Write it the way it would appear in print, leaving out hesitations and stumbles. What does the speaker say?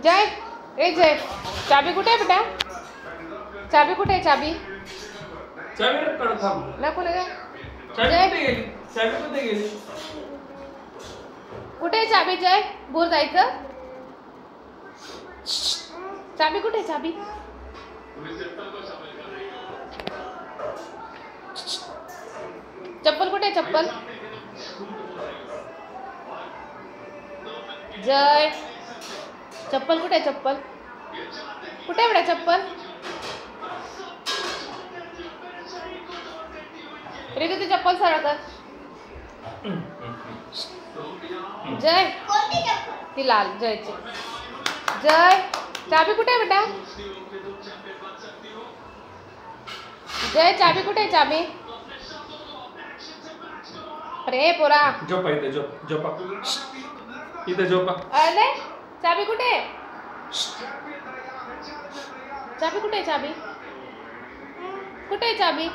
जय, ए जय, चाबी कुठे आहे बेटा? चाबी कुठे आहे? चाबी नको ना. जय कुठे आहे चाबी? जय बोर जायचं. चाबी कुठे आहे? चाबी चप्पल कुठे आहे? चप्पल जय चप्पल कुठे आहे? चप्पल कुठे आहे बेटा? चप्पल रितू ती चप्पल सरळ कर. जय ती लाल जयची. जय चाबी कुठे आहे बेटा? जय चाबी कुठे आहे? चाबी अरे पोरा झोपा इथे. झोपा इथे. झोपा. अरे चाबी कुठे आहे? चाबी कुठे आहे? चाबी कुठे आहे? चाबी